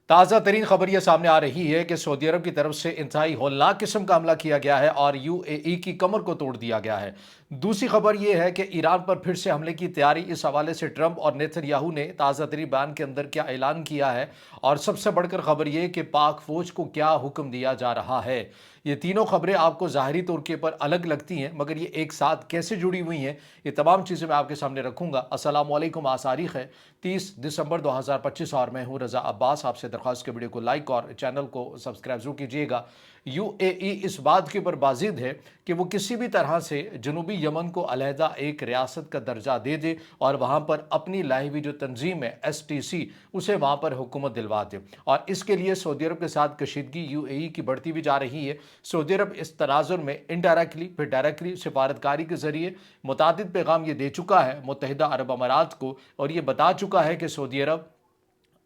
ताज़ा तरीन खबर यह सामने आ रही है कि सऊदी अरब की तरफ से इंतहाई होलनाक किस्म का हमला किया गया है और यूएई की कमर को तोड़ दिया गया है। दूसरी खबर यह है कि ईरान पर फिर से हमले की तैयारी। इस हवाले से ट्रंप और नेतन्याहू ने ताज़ा तरीन बयान के अंदर क्या ऐलान किया है और सबसे बढ़कर खबर यह कि पाक फौज को क्या हुक्म दिया जा रहा है। ये तीनों खबरें आपको ज़ाहिरी तौर के पर अलग लगती हैं, मगर ये एक साथ कैसे जुड़ी हुई हैं, ये तमाम चीज़ें मैं आपके सामने रखूंगा। अस्सलाम वालेकुम। आज तारीख है 30 दिसंबर 2025 और मैं हूं रजा अब्बास। आपसे दरख्वास्त के वीडियो को लाइक और चैनल को सब्सक्राइब जरूर कीजिएगा। यूएई इस बात के ऊपर बाजिद है कि वो किसी भी तरह से जनूबी यमन को अलहदा एक रियासत का दर्जा दे दे और वहाँ पर अपनी लाई हुई जो तंजीम है एसटीसी उसे वहाँ पर हुकूमत दिलवा दे। और इसके लिए सऊदी अरब के साथ कशीदगी यूएई की बढ़ती भी जा रही है। सऊदी अरब इस तनाजुर में इनडायरेक्टली फिर डायरेक्टली सिफारतकारी के जरिए मुतादिद पैगाम ये दे चुका है मुत्तहिदा अरब अमारात को, और ये बता चुका है कि सऊदी अरब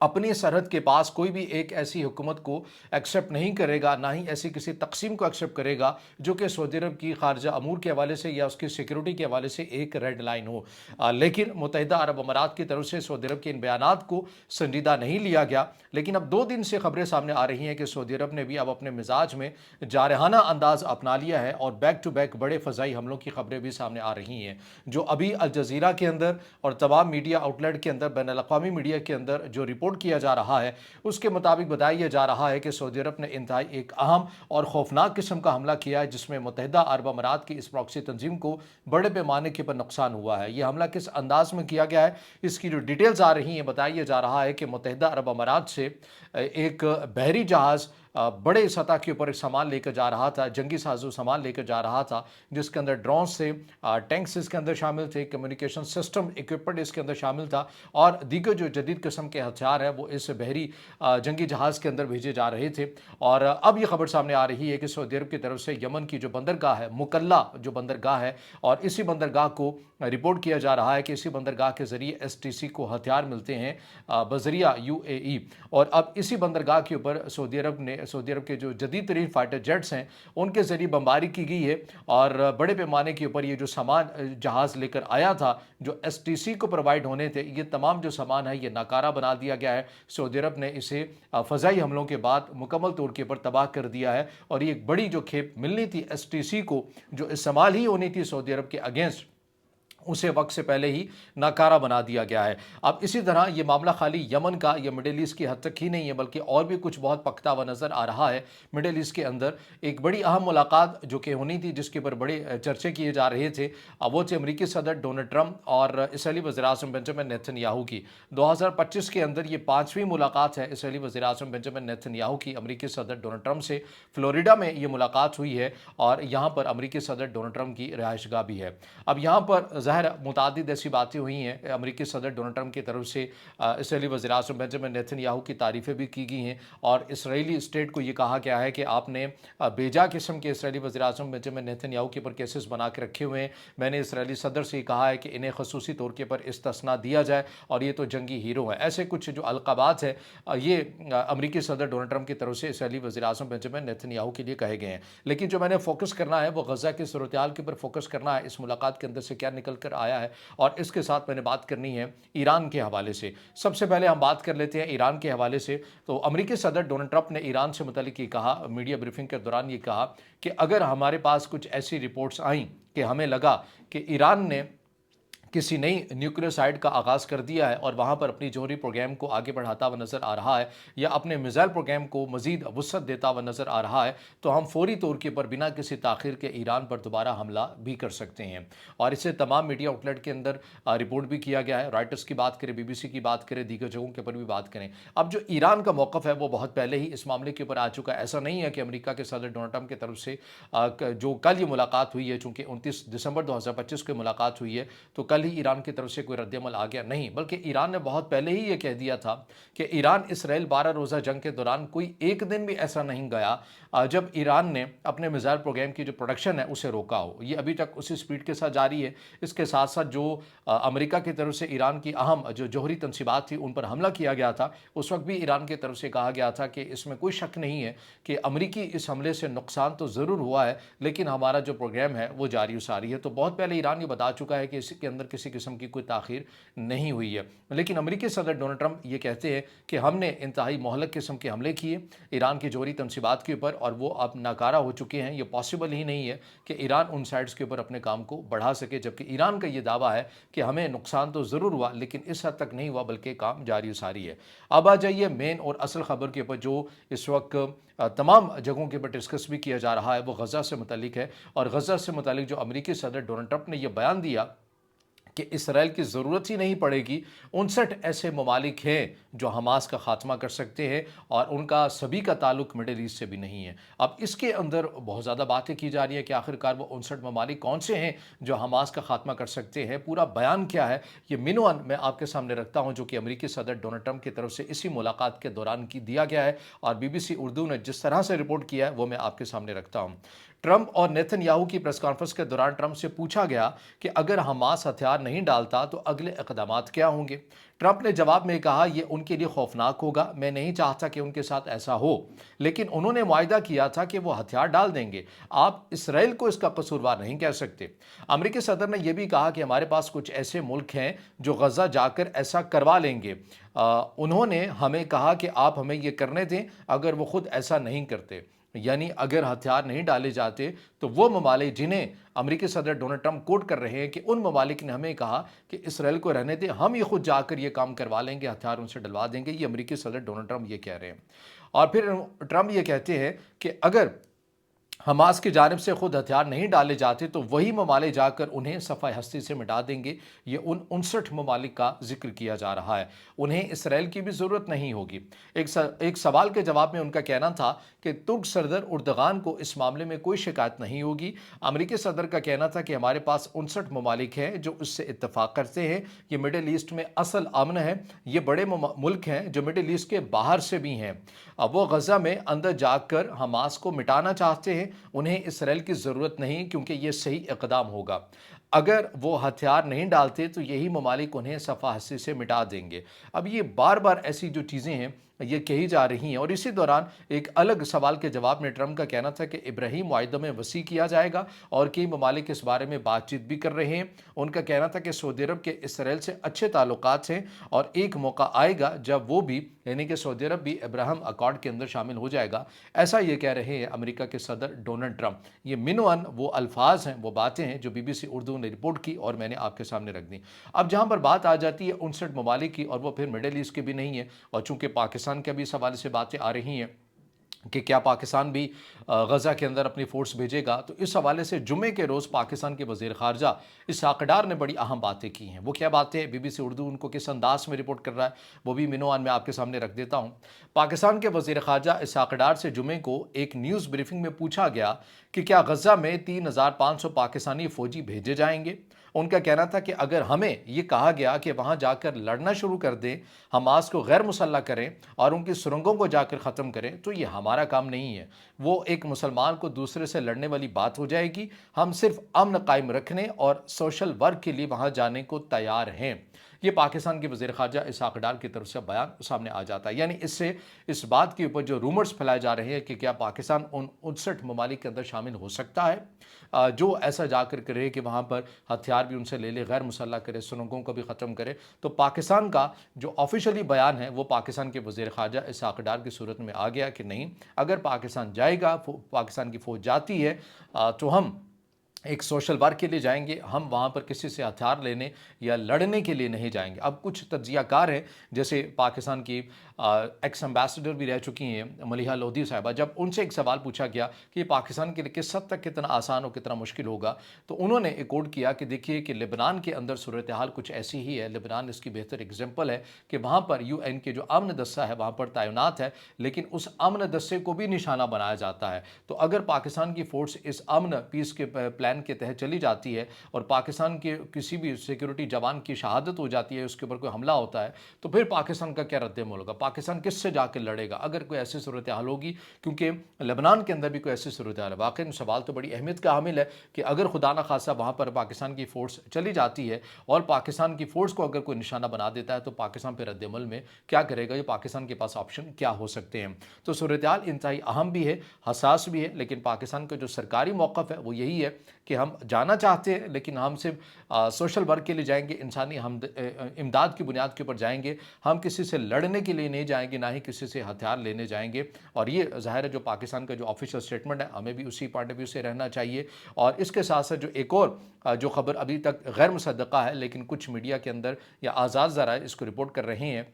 अपनी सरहद के पास कोई भी एक ऐसी हुकूमत को एक्सेप्ट नहीं करेगा, ना ही ऐसी किसी तकसीम को एक्सेप्ट करेगा जो कि सऊदी अरब की खारजा अमूर के हवाले से या उसकी सिक्योरिटी के हवाले से एक रेड लाइन हो। लेकिन मुत्तहिदा अरब अमारात की तरफ से सऊदी अरब के इन बयानात को संजीदा नहीं लिया गया। लेकिन अब 2 दिन से खबरें सामने आ रही हैं कि सऊदी अरब ने भी अब अपने मिजाज में जारहाना अंदाज अपना लिया है और बैक टू बैक बड़े फ़ज़ाई हमलों की खबरें भी सामने आ रही हैं, जो अभी अल जज़ीरा के अंदर और तमाम मीडिया आउटलेट के अंदर, बैन अल-अक़वामी मीडिया के अंदर जो रिपोर्ट किया जा रहा है उसके मुताबिक बताया जा रहा है कि सऊदी अरब ने इंतहाई एक अहम और खौफनाक किस्म का हमला किया है, जिसमें मुत्तहिदा अरब अमारात की इस प्रॉक्सी तंजीम को बड़े पैमाने के पर नुकसान हुआ है। यह हमला किस अंदाज में किया गया है, इसकी जो डिटेल्स आ रही हैं, बताया जा रहा है कि मुत्तहिदा अरब अमारात से एक बहरी जहाज़ बड़े सतह के ऊपर एक सामान लेकर जा रहा था, जंगी साजो सामान लेकर जा रहा था, जिसके अंदर ड्रोन से टैंक्स इसके अंदर शामिल थे, कम्युनिकेशन सिस्टम इक्विपमेंट इसके अंदर शामिल था और दीगर जो जदीद किस्म के हथियार हैं वो इस बहरी जंगी जहाज़ के अंदर भेजे जा रहे थे। और अब ये खबर सामने आ रही है कि सऊदी अरब की तरफ से यमन की जो बंदरगाह है, मुकल्ला जो बंदरगाह है, और इसी बंदरगाह को रिपोर्ट किया जा रहा है कि इसी बंदरगाह के जरिए एसटीसी को हथियार मिलते हैं बजरिया यूएई। और अब इसी बंदरगाह के ऊपर सऊदी अरब के जो जदीद तरीन फाइटर जेट्स हैं उनके जरिए बमबारी की गई है और बड़े पैमाने के ऊपर ये जो सामान जहाज़ लेकर आया था जो एसटीसी को प्रोवाइड होने थे, ये तमाम जो सामान है ये नाकारा बना दिया गया है। सऊदी अरब ने इसे फ़ज़ाई हमलों के बाद मुकम्मल तौर के ऊपर तबाह कर दिया है और ये एक बड़ी जो खेप मिलनी थी एसटीसी को, जो इस्तेमाल ही होनी थी सऊदी अरब के अगेंस्ट, उसे वक्त से पहले ही नाकारा बना दिया गया है। अब इसी तरह ये मामला खाली यमन का या मिडिल ईस्ट की हद तक ही नहीं है, बल्कि और भी कुछ बहुत पकता हुआ नज़र आ रहा है। मिडिल ईस्ट के अंदर एक बड़ी अहम मुलाकात जो कि होनी थी, जिसके ऊपर बड़े चर्चे किए जा रहे थे, वो थे अमरीकी सदर डोनाल्ड ट्रंप और इसराइली वज़ीर-ए-आज़म बेंजामिन नेतन्याहू की। 2025 के अंदर ये 5वीं मुलाकात है इसराइली वज़ीर-ए-आज़म बेंजामिन नेतन्याहू की अमरीकी सदर डोनाल्ड ट्रंप से। फ्लोरिडा में ये मुलाकात हुई है और यहाँ पर अमरीकी सदर डोनाल्ड ट्रंप की रिहाइशगाह भी है। अब यहाँ पर मुतादिद ऐसी बातें हुई हैं अमरीकी सदर डोनाल्ड ट्रंप की तरफ से, इसराइली वज़ीर-ए-आज़म बेंजामिन नेतन्याहू की तारीफ़ें भी की गई हैं और इसराइली स्टेट को ये कहा गया है कि आपने बेजा किस्म के इसराइली वज़ीर-ए-आज़म बेंजामिन नेतन्याहू के ऊपर केसेस बना के रखे हुए हैं। मैंने इसराइली सदर से कहा है कि इन्हें खसूसी तौर के पर इस्तिस्ना दिया जाए और ये तो जंगी हीरो हैं। ऐसे कुछ जो अलक़ाबात है ये अमरीकी सदर डोनाल्ड ट्रंप की तरफ से इसराइली वज़ीर-ए-आज़म बेंजामिन नेतन्याहू के लिए कहे गए हैं। लेकिन जो मैंने फोकस करना है वो गज़ा की सूरत-ए-हाल के ऊपर फोकस करना है, इस मुलाकात के अंदर से क्या निकल कर आया है, और इसके साथ मैंने बात करनी है ईरान के हवाले से। सबसे पहले हम बात कर लेते हैं ईरान के हवाले से। तो अमेरिकी सदर डोनाल्ड ट्रंप ने ईरान से मुतल्लिक ये कहा, मीडिया ब्रीफिंग के दौरान ये कहा कि अगर हमारे पास कुछ ऐसी रिपोर्ट्स आई कि हमें लगा कि ईरान ने किसी नई न्यूक्लियर साइट का आगाज़ कर दिया है और वहाँ पर अपनी जौहरी प्रोग्राम को आगे बढ़ाता हुआ नज़र आ रहा है या अपने मिसाइल प्रोग्राम को मज़ीद वसअत देता हुआ नज़र आ रहा है, तो हम फौरी तौर के पर बिना किसी ताख़ीर के ईरान पर दोबारा हमला भी कर सकते हैं। और इसे तमाम मीडिया आउटलेट के अंदर रिपोर्ट भी किया गया है। रॉयटर्स की बात करें, BBC की बात करें, दीगर जगहों के ऊपर भी बात करें। अब जो ईरान का मौक़िफ़ है वो बहुत पहले ही इस मामले के ऊपर आ चुका है। ऐसा नहीं है कि अमेरिका के सदर डोनाल्ड ट्रंप की तरफ से जो कल ये मुलाकात हुई है, चूँकि 29 दिसंबर 2025 को मुलाकात हुई है, तो कल ही ईरान की तरफ से कोई रद्दअमल आ गया नहीं, बल्कि ईरान ने बहुत पहले ही ये कह दिया था कि ईरान इसराइल 12 रोज़ा जंग के दौरान कोई एक दिन भी ऐसा नहीं गया जब ईरान ने अपने मिसाइल प्रोग्राम की जो प्रोडक्शन है उसे रोका हो। ये अभी तक उसी स्पीड के साथ जारी है। इसके साथ साथ जो अमेरिका की तरफ से ईरान की अहम जो जौहरी तनसीबात थी उन पर हमला किया गया था, उस वक्त भी ईरान की तरफ से कहा गया था कि इसमें कोई शक नहीं है कि अमेरिकी इस हमले से नुकसान तो ज़रूर हुआ है, लेकिन हमारा जो प्रोग्राम है वो जारी सारी है। तो बहुत पहले ईरान ये बता चुका है कि इसके अंदर किसी किस्म की कोई ताख़ीर नहीं हुई है। लेकिन अमेरिकी सदर डोनाल्ड ट्रंप ये कहते हैं कि हमने इंतहाई मोहलक किस्म के हमले किए ईरान की जोहरी तनसीबात के ऊपर और वो अब नाकारा हो चुके हैं। ये पॉसिबल ही नहीं है कि ईरान उन साइट्स के ऊपर अपने काम को बढ़ा सके, जबकि ईरान का ये दावा है कि हमें नुकसान तो ज़रूर हुआ लेकिन इस हद तक नहीं हुआ बल्कि काम जारी सारी है। अब आ जाइए मेन और असल खबर के ऊपर जो इस वक्त तमाम जगहों के ऊपर डिस्कस भी किया जा रहा है, वो गज़ा से मुतल्लिक है। और गज़ा से मुतल्लिक जो अमेरिकी सदर डोनाल्ड ट्रंप ने यह बयान दिया कि इसराइल की ज़रूरत ही नहीं पड़ेगी, 59 ऐसे ममालिक हैं जो हमास का खात्मा कर सकते हैं और उनका सभी का ताल्लुक मिडिल ईस्ट से भी नहीं है। अब इसके अंदर बहुत ज़्यादा बातें की जा रही है कि आखिरकार वो 59 ममालिक कौन से हैं जो हमास का खात्मा कर सकते हैं, पूरा बयान क्या है, ये मिनवन मैं आपके सामने रखता हूँ, जो कि अमेरिकी सदर डोनाल्ड ट्रंप की तरफ से इसी मुलाकात के दौरान की दिया गया है। और BBC उर्दू ने जिस तरह से रिपोर्ट किया है वो मैं आपके सामने रखता हूँ। ट्रंप और नेतन्याहू की प्रेस कॉन्फ्रेंस के दौरान ट्रंप से पूछा गया कि अगर हमास हथियार नहीं डालता तो अगले इक़दामात क्या होंगे। ट्रंप ने जवाब में कहा, यह उनके लिए खौफनाक होगा, मैं नहीं चाहता कि उनके साथ ऐसा हो, लेकिन उन्होंने वायदा किया था कि वो हथियार डाल देंगे। आप इसराइल को इसका कसूरवार नहीं कह सकते। अमेरिकी सदर ने यह भी कहा कि हमारे पास कुछ ऐसे मुल्क हैं जो गजा जाकर ऐसा करवा लेंगे। उन्होंने हमें कहा कि आप हमें यह करने दें अगर वो खुद ऐसा नहीं करते, यानी अगर हथियार नहीं डाले जाते तो वो ममालिक जिन्हें अमेरिकी सदर डोनाल्ड ट्रंप कोट कर रहे हैं कि उन ममालिक ने हमें कहा कि इसराइल को रहने दें, हम ये खुद जाकर ये काम करवा लेंगे, हथियार उनसे डलवा देंगे। ये अमेरिकी सदर डोनाल्ड ट्रंप ये कह रहे हैं। और फिर ट्रंप ये कहते हैं कि अगर हमास की जानिब से खुद हथियार नहीं डाले जाते तो वही ममालिक जाकर उन्हें सफ़ाई हस्ती से मिटा देंगे। ये उन 59 ममालिक का जिक्र किया जा रहा है, उन्हें इसराइल की भी ज़रूरत नहीं होगी। एक सवाल के जवाब में उनका कहना था कि तुर्क सदर उर्दगान को इस मामले में कोई शिकायत नहीं होगी। अमेरिकी सदर का कहना था कि हमारे पास 59 ममालिक हैं जो उससे इत्तफाक करते हैं। ये मिडिल ईस्ट में असल अमन है। ये बड़े मुल्क हैं जो मिडिल ईस्ट के बाहर से भी हैं। अब वो गजा में अंदर जाकर हमास को मिटाना चाहते हैं, उन्हें इसराइल की ज़रूरत नहीं, क्योंकि ये सही इक़दाम होगा। अगर वो हथियार नहीं डालते तो यही ममालिक उन्हें सफ़ा हस्ती से मिटा देंगे। अब ये बार बार ऐसी जो चीज़ें हैं ये कही जा रही हैं। और इसी दौरान एक अलग सवाल के जवाब में ट्रंप का कहना था कि इब्राहिम मुआहदा में वसी किया जाएगा और कई ममालिक इस बारे में बातचीत भी कर रहे हैं। उनका कहना था कि सऊदी अरब के इसराइल से अच्छे ताल्लुकात हैं और एक मौका आएगा जब वो भी, यानी कि सऊदी अरब भी इब्राहिम अकॉर्ड के अंदर शामिल हो जाएगा। ऐसा ये कह रहे हैं अमेरिका के सदर डोनाल्ड ट्रंप। ये मिनवन वो अल्फाज हैं, वो बातें हैं जो BBC उर्दू ने रिपोर्ट की और मैंने आपके सामने रख दी। अब जहाँ पर बात आ जाती है 59 ममालिक की, और वो फिर मिडिल ईस्ट की भी नहीं है, और चूंकि पाकिस्तान के भी इस हवाले से बातें आ रही हैं कि क्या पाकिस्तान भी गजा के अंदर अपनी फोर्स भेजेगा, तो इस हवाले से जुमे के रोज़ पाकिस्तान के वज़ीर ख़ारजा इसहाक़ डार ने बड़ी अहम बातें की हैं। वो क्या बातें हैं, BBC उर्दू उनको किस अंदाज में रिपोर्ट कर रहा है, वो भी मिनवान में आपके सामने रख देता हूँ। पाकिस्तान के वज़ीर ख़ारजा इसहाक़ डार से जुमे को एक न्यूज़ ब्रीफिंग में पूछा गया कि क्या गजा में 3500 पाकिस्तानी फ़ौजी भेजे जाएंगे। उनका कहना था कि अगर हमें ये कहा गया कि वहाँ जाकर लड़ना शुरू कर दें, हमास को गैर मुसल्लह करें और उनकी सुरंगों को जाकर ख़त्म करें, तो ये हमारा काम नहीं है। वो एक मुसलमान को दूसरे से लड़ने वाली बात हो जाएगी। हम सिर्फ अमन कायम रखने और सोशल वर्क के लिए वहाँ जाने को तैयार हैं। ये पाकिस्तान के वज़ीर ख़ारजा इसहाक़ डार की तरफ से बयान सामने आ जाता है। यानी इससे इस बात के ऊपर जो रूमर्स फैलाए जा रहे हैं कि क्या पाकिस्तान उन 59 ममालिक के अंदर शामिल हो सकता है जो ऐसा जाकर करे कि वहाँ पर हथियार भी उनसे ले ले, गैर मुसल्लह करे, सुरंगों को भी ख़त्म करे। तो पाकिस्तान का जो ऑफिशियली बयान है वो पाकिस्तान के वज़ीर ख़ारजा इसहाक़ डार की सूरत में आ गया कि नहीं, अगर पाकिस्तान जाएगा, पाकिस्तान की फ़ौज जाती है तो हम एक सोशल वर्क के लिए जाएंगे, हम वहाँ पर किसी से हथियार लेने या लड़ने के लिए नहीं जाएंगे। अब कुछ तज्ज़ियाकार हैं, जैसे पाकिस्तान की एक्स एम्बेसडर भी रह चुकी हैं मलिहा लोधी साहिबा, जब उनसे एक सवाल पूछा गया कि पाकिस्तान के लिए किस हद तक कितना आसान और कितना मुश्किल होगा, तो उन्होंने एक कोट किया कि देखिए कि लेबनान के अंदर सूरत हाल कुछ ऐसी ही है। लेबनान इसकी बेहतर एग्जाम्पल है कि वहाँ पर UN के जो अमन दस्ता है वहाँ पर तैनात है, लेकिन उस अमन दस्ते को भी निशाना बनाया जाता है। तो अगर पाकिस्तान की फ़ोर्स इस अमन पीस के प्लान के तहत चली जाती है और पाकिस्तान के किसी भी सिक्योरिटी जवान की शहादत हो जाती है, उसके ऊपर कोई हमला होता है, तो फिर पाकिस्तान का क्या रद्द-ए-अमल होगा? पाकिस्तान किससे जाकर लड़ेगा अगर कोई ऐसी सूरत हाल होगी? क्योंकि लेबनान के अंदर भी कोई ऐसी सूरत हाल है। वाकई सवाल तो बड़ी अहमियत का हामिल है कि अगर खुदा न खासा वहाँ पर पाकिस्तान की फ़ोर्स चली जाती है और पाकिस्तान की फ़ोर्स को अगर कोई निशाना बना देता है, तो पाकिस्तान पर रद्द-ए-अमल में क्या करेगा? ये पाकिस्तान के पास ऑप्शन क्या हो सकते हैं? तो सूरत हाल इंतहाई अहम भी है, हसास भी है, लेकिन पाकिस्तान का जो सरकारी मौक़िफ़ है वो यही है कि हम जाना चाहते हैं, लेकिन हम सिर्फ सोशल वर्क के लिए जाएंगे, इंसानी इमदाद की बुनियाद के ऊपर जाएंगे। हम किसी से लड़ने के लिए नहीं जाएंगे, ना ही किसी से हथियार लेने जाएंगे। और ये ज़ाहिर है जो पाकिस्तान का जो ऑफिशियल स्टेटमेंट है, हमें भी उसी पॉइंट ऑफ व्यू से रहना चाहिए। और इसके साथ साथ जो एक और जो खबर अभी तक गैर मुसद्दक़ा है, लेकिन कुछ मीडिया के अंदर या आज़ाद ज़राए इसको रिपोर्ट कर रहे हैं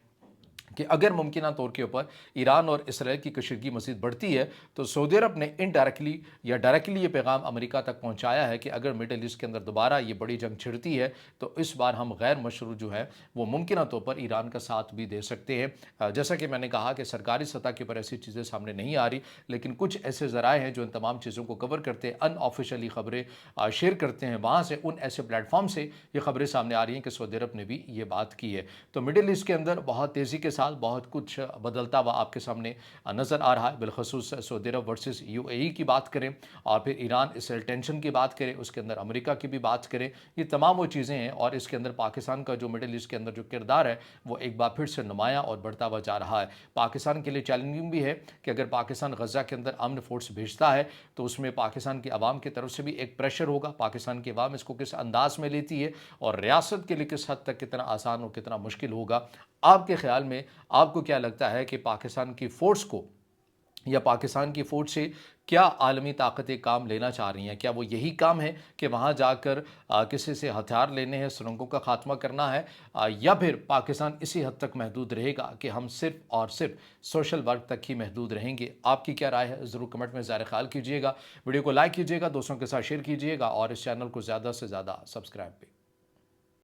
कि अगर मुमकिन तौर के ऊपर ईरान और इसराइल की कशीदगी मज़ीद बढ़ती है, तो सऊदी अरब ने इनडायरेक्टली या डायरेक्टली ये पैगाम अमेरिका तक पहुंचाया है कि अगर मिडल ईस्ट के अंदर दोबारा ये बड़ी जंग छिड़ती है, तो इस बार हम गैर मशरू जो है वो मुमकिन तौर पर ईरान का साथ भी दे सकते हैं। जैसा कि मैंने कहा कि सरकारी सतह के ऊपर ऐसी चीज़ें सामने नहीं आ रही, लेकिन कुछ ऐसे ज़राए हैं जो इन तमाम चीज़ों को कवर करते हैं, अनऑफिशियली खबरें शेयर करते हैं, वहाँ से उन ऐसे प्लेटफॉर्म से ये खबरें सामने आ रही हैं कि सऊदी अरब ने भी ये बात की है। तो मिडल ईस्ट के अंदर बहुत तेज़ी के साथ बहुत कुछ बदलता हुआ आपके सामने नज़र आ रहा है। बिलखसूस सऊदी अरब वर्सेस यूएई की बात करें, और फिर ईरान इसराइल टेंशन की बात करें, उसके अंदर अमेरिका की भी बात करें, ये तमाम वो चीज़ें हैं। और इसके अंदर पाकिस्तान का जो मिडल ईस्ट के अंदर जो किरदार है वो एक बार फिर से नुमायाँ और बढ़ता हुआ जा रहा है। पाकिस्तान के लिए चैलेंजिंग भी है कि अगर पाकिस्तान गज़ा के अंदर अमन फोर्स भेजता है, तो उसमें पाकिस्तान की आवाम की तरफ से भी एक प्रेशर होगा। पाकिस्तान की आवाम इसको किस अंदाज में लेती है और रियासत के लिए किस हद तक कितना आसान और कितना मुश्किल होगा। आपके ख्याल में आपको क्या लगता है कि पाकिस्तान की फ़ोर्स को या पाकिस्तान की फ़ोर्स से क्या आलमी ताकतें काम लेना चाह रही हैं? क्या वो यही काम है कि वहाँ जाकर किसी से हथियार लेने हैं, सुरंगों का खात्मा करना है, या फिर पाकिस्तान इसी हद तक महदूद रहेगा कि हम सिर्फ और सिर्फ सोशल वर्क तक ही महदूद रहेंगे? आपकी क्या राय है? ज़रूर कमेंट में ज़ाहिर ख्याल कीजिएगा। वीडियो को लाइक कीजिएगा, दोस्तों के साथ शेयर कीजिएगा और इस चैनल को ज़्यादा से ज़्यादा सब्सक्राइब भी।